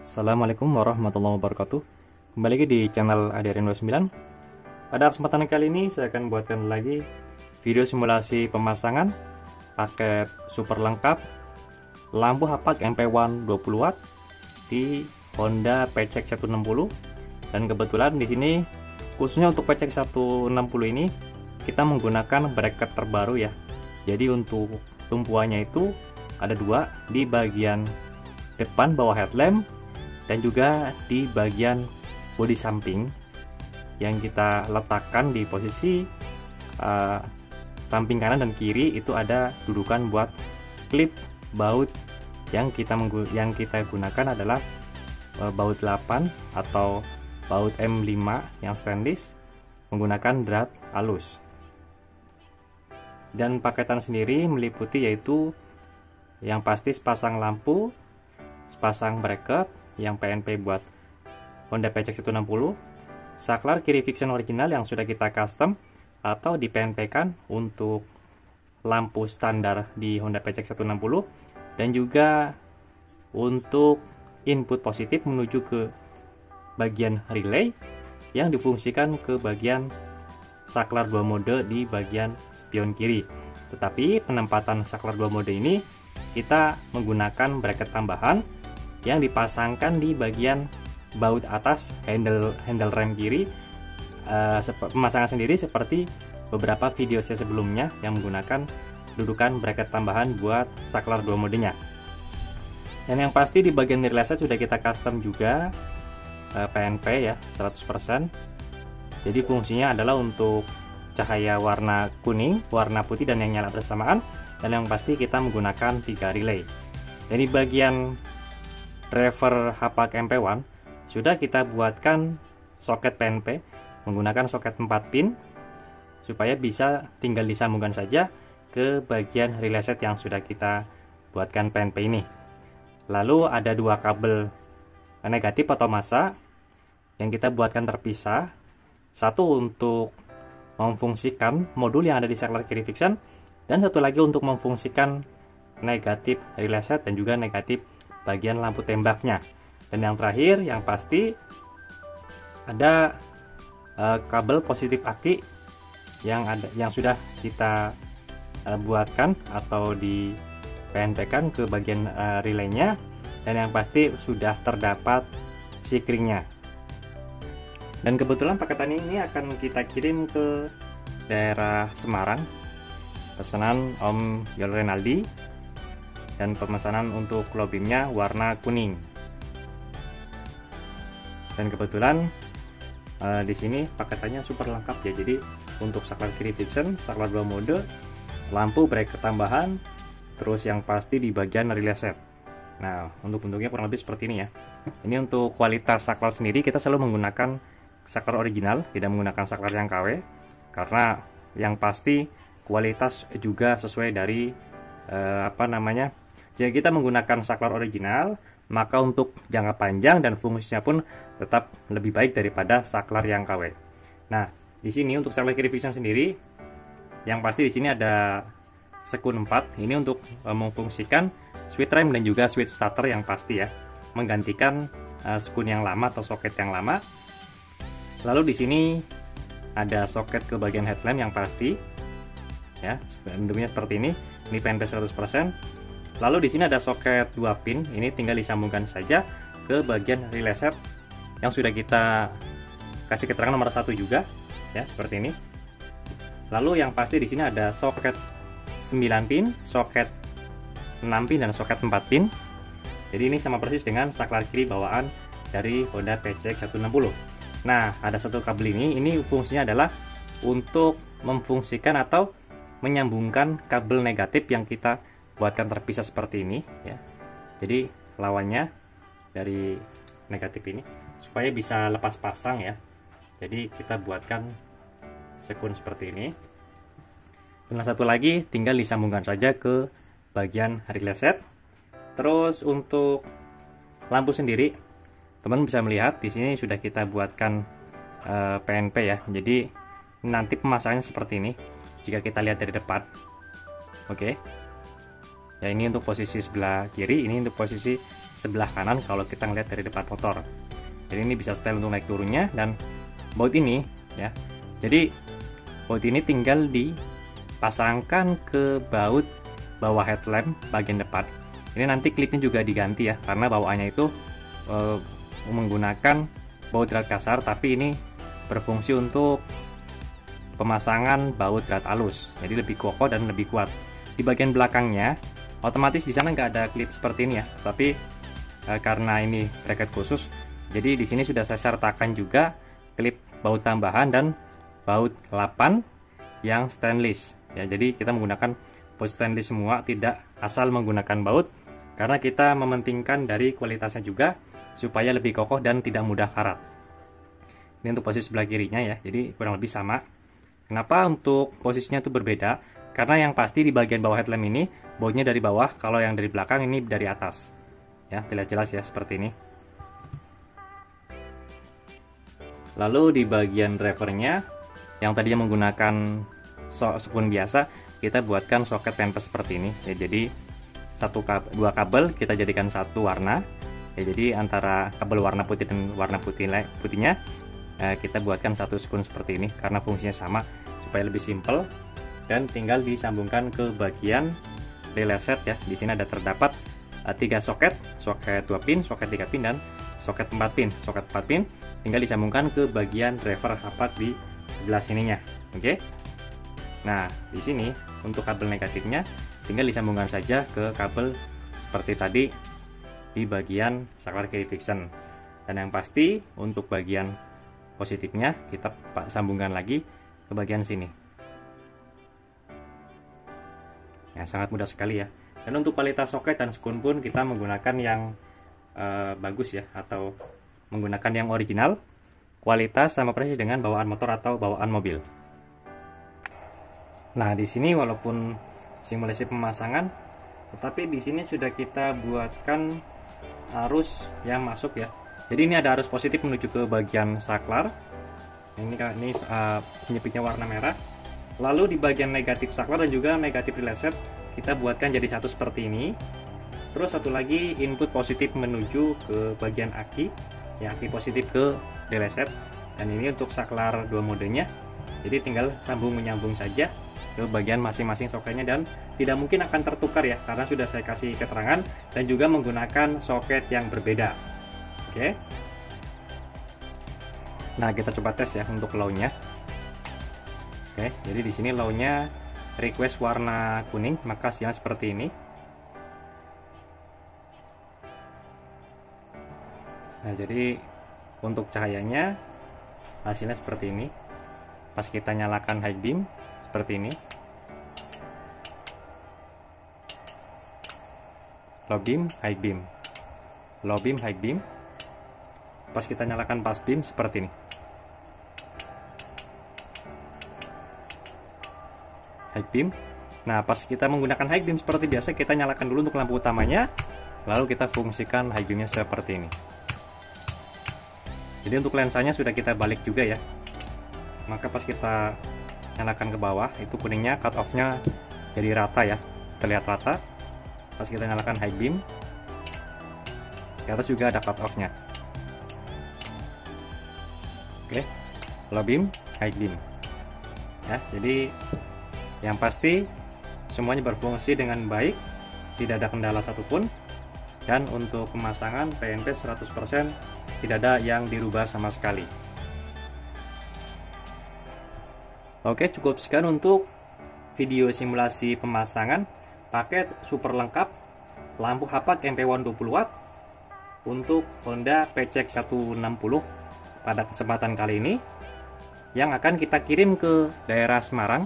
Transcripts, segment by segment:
Assalamualaikum warahmatullahi wabarakatuh. Kembali lagi di channel ADRN29. Pada kesempatan kali ini saya akan buatkan lagi video simulasi pemasangan paket super lengkap lampu Hapak MP1 20 watt di Honda PCX 160. Dan kebetulan di sini khususnya untuk PCX 160 ini kita menggunakan bracket terbaru ya. Jadi untuk tumpuannya itu ada dua di bagian depan bawah headlamp dan juga di bagian bodi samping yang kita letakkan di posisi samping kanan dan kiri. Itu ada dudukan buat klip baut yang kita gunakan adalah baut 8 atau baut M5 yang stainless menggunakan drat halus. Dan paketan sendiri meliputi yaitu yang pasti sepasang lampu, sepasang bracket yang PNP buat Honda PCX 160, saklar kiri fiction original yang sudah kita custom atau di PNP kan untuk lampu standar di Honda PCX 160, dan juga untuk input positif menuju ke bagian relay yang difungsikan ke bagian saklar 2 mode di bagian spion kiri. Tetapi penempatan saklar 2 mode ini kita menggunakan bracket tambahan yang dipasangkan di bagian baut atas handle rem kiri. Pemasangan sendiri seperti beberapa video saya sebelumnya yang menggunakan dudukan bracket tambahan buat saklar 2 modenya. Dan yang pasti di bagian relay set sudah kita custom juga PNP ya 100%. Jadi fungsinya adalah untuk cahaya warna kuning, warna putih, dan yang nyala bersamaan. Dan yang pasti kita menggunakan 3 relay. Jadi bagian driver Hapak MP1 sudah kita buatkan soket PNP menggunakan soket 4 pin supaya bisa tinggal disambungkan saja ke bagian relay set yang sudah kita buatkan PNP ini. Lalu ada 2 kabel negatif atau massa yang kita buatkan terpisah, satu untuk memfungsikan modul yang ada di saklar kiri fiction, dan satu lagi untuk memfungsikan negatif relay set dan juga negatif bagian lampu tembaknya. Dan yang terakhir yang pasti ada kabel positif aki yang sudah kita buatkan atau di PNP kan ke bagian relaynya, dan yang pasti sudah terdapat sikringnya. Dan kebetulan paketan ini akan kita kirim ke daerah Semarang, pesanan Om Yol Renaldi, dan pemesanan untuk klobimnya warna kuning. Dan kebetulan di sini paketannya super lengkap ya. Jadi untuk saklar kiri fiction, saklar 2 mode, lampu bracket tambahan, terus yang pasti di bagian relay set. Nah, untuk bentuknya kurang lebih seperti ini ya. Ini untuk kualitas saklar sendiri kita selalu menggunakan saklar original, tidak menggunakan saklar yang KW, karena yang pasti kualitas juga sesuai dari jika kita menggunakan saklar original, maka untuk jangka panjang dan fungsinya pun tetap lebih baik daripada saklar yang KW. Nah, di sini untuk saklar kiri fiction sendiri, yang pasti di sini ada sekun 4. Ini untuk memfungsikan switch rem dan juga switch starter yang pasti ya, menggantikan sekun yang lama atau soket yang lama. Lalu di sini ada soket ke bagian headlamp yang pasti ya, bentuknya seperti ini. Ini PNP 100%. Lalu di sini ada soket 2 pin, ini tinggal disambungkan saja ke bagian relay set yang sudah kita kasih keterangan nomor 1 juga ya, seperti ini. Lalu yang pasti di sini ada soket 9 pin, soket 6 pin, dan soket 4 pin. Jadi ini sama persis dengan saklar kiri bawaan dari Honda PCX 160. Nah, ada satu kabel ini fungsinya adalah untuk memfungsikan atau menyambungkan kabel negatif yang kita buatkan terpisah seperti ini ya. Jadi lawannya dari negatif ini supaya bisa lepas pasang ya. Jadi kita buatkan sekun seperti ini. Dan satu lagi tinggal disambungkan saja ke bagian relay set. Terus untuk lampu sendiri, teman bisa melihat di sini sudah kita buatkan PNP ya. Jadi nanti pemasangannya seperti ini jika kita lihat dari depan. Oke. Ya, ini untuk posisi sebelah kiri, ini untuk posisi sebelah kanan kalau kita ngeliat dari depan motor. Jadi ini bisa setel untuk naik turunnya, dan baut ini ya. Jadi baut ini tinggal dipasangkan ke baut bawah headlamp bagian depan. Ini nanti klipnya juga diganti ya, karena bawaannya itu menggunakan baut drat kasar, tapi ini berfungsi untuk pemasangan baut drat halus, jadi lebih kokoh dan lebih kuat. Di bagian belakangnya otomatis di sana nggak ada klip seperti ini ya, tapi karena ini bracket khusus, jadi di sini sudah saya sertakan juga klip baut tambahan dan baut 8 yang stainless ya. Jadi kita menggunakan baut stainless semua, tidak asal menggunakan baut, karena kita mementingkan dari kualitasnya juga supaya lebih kokoh dan tidak mudah karat. Ini untuk posisi sebelah kirinya ya, jadi kurang lebih sama. Kenapa untuk posisinya itu berbeda? Karena yang pasti di bagian bawah headlamp ini bautnya dari bawah, kalau yang dari belakang ini dari atas. Ya, terlihat jelas ya seperti ini. Lalu di bagian drivernya yang tadinya menggunakan spoon biasa, kita buatkan soket pempes seperti ini ya. Jadi dua kabel kita jadikan satu warna ya. Jadi antara kabel warna putih dan warna putihnya kita buatkan satu spoon seperti ini, karena fungsinya sama supaya lebih simple, dan tinggal disambungkan ke bagian relay set ya. Di sini ada terdapat 3 soket 2 pin, soket 3 pin, dan soket 4 pin. Soket 4 pin tinggal disambungkan ke bagian driver rapat di sebelah sininya. Oke. Nah, di sini untuk kabel negatifnya tinggal disambungkan saja ke kabel seperti tadi di bagian saklar kiri fiction. Dan yang pasti untuk bagian positifnya kita sambungkan lagi ke bagian sini. Ya, sangat mudah sekali ya. Dan untuk kualitas soket dan spoon pun kita menggunakan yang bagus ya, atau menggunakan yang original. Kualitas sama persis dengan bawaan motor atau bawaan mobil. Nah, di sini walaupun simulasi pemasangan, tetapi di sini sudah kita buatkan arus yang masuk ya. Jadi ini ada arus positif menuju ke bagian saklar. Ini penyepitnya warna merah. Lalu di bagian negatif saklar dan juga negatif relay set kita buatkan jadi satu seperti ini. Terus satu lagi input positif menuju ke bagian aki, ya, aki positif ke relay set. Dan ini untuk saklar 2 modenya. Jadi tinggal sambung menyambung saja ke bagian masing-masing soketnya, dan tidak mungkin akan tertukar ya, karena sudah saya kasih keterangan dan juga menggunakan soket yang berbeda. Oke. Nah, kita coba tes ya untuk low-nya. Oke, jadi di sini low-nya request warna kuning, maka hasilnya seperti ini. Nah, jadi untuk cahayanya hasilnya seperti ini. Pas kita nyalakan high beam seperti ini. Low beam, high beam. Low beam, high beam. Pas kita nyalakan pas beam seperti ini. High beam. Nah, pas kita menggunakan high beam seperti biasa, kita nyalakan dulu untuk lampu utamanya, lalu kita fungsikan high beamnya seperti ini. Jadi untuk lensanya sudah kita balik juga ya. Maka pas kita nyalakan ke bawah, itu kuningnya cut off-nya jadi rata ya, terlihat rata. Pas kita nyalakan high beam, di atas juga ada cut off-nya. Oke, low beam, high beam. Ya, jadi yang pasti semuanya berfungsi dengan baik, tidak ada kendala satupun. Dan untuk pemasangan PNP 100% tidak ada yang dirubah sama sekali. Oke, cukup sekian untuk video simulasi pemasangan paket super lengkap lampu hapak MP1 20 watt untuk Honda PCX 160 pada kesempatan kali ini, yang akan kita kirim ke daerah Semarang.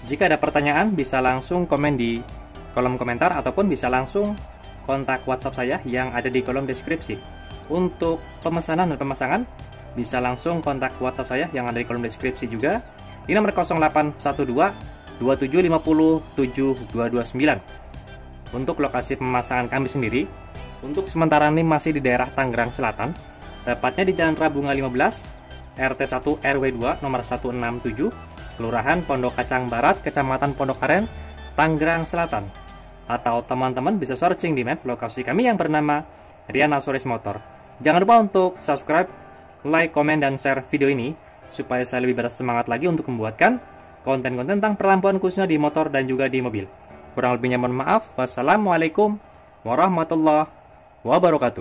Jika ada pertanyaan bisa langsung komen di kolom komentar, ataupun bisa langsung kontak WhatsApp saya yang ada di kolom deskripsi. Untuk pemesanan dan pemasangan bisa langsung kontak WhatsApp saya yang ada di kolom deskripsi juga di nomor 0812 2750 7229. Untuk lokasi pemasangan kami sendiri, untuk sementara ini masih di daerah Tangerang Selatan, tepatnya di Jalan Rabunga 15, RT 1 RW 2 nomor 167, Kelurahan Pondok Kacang Barat, Kecamatan Pondok Aren, Tangerang Selatan. atau teman-teman bisa searching di map lokasi kami yang bernama Rian Asoris Motor. Jangan lupa untuk subscribe, like, komen, dan share video ini supaya saya lebih bersemangat lagi untuk membuatkan konten-konten tentang perlampuan khususnya di motor dan juga di mobil. Kurang lebihnya mohon maaf. Wassalamualaikum warahmatullahi wabarakatuh.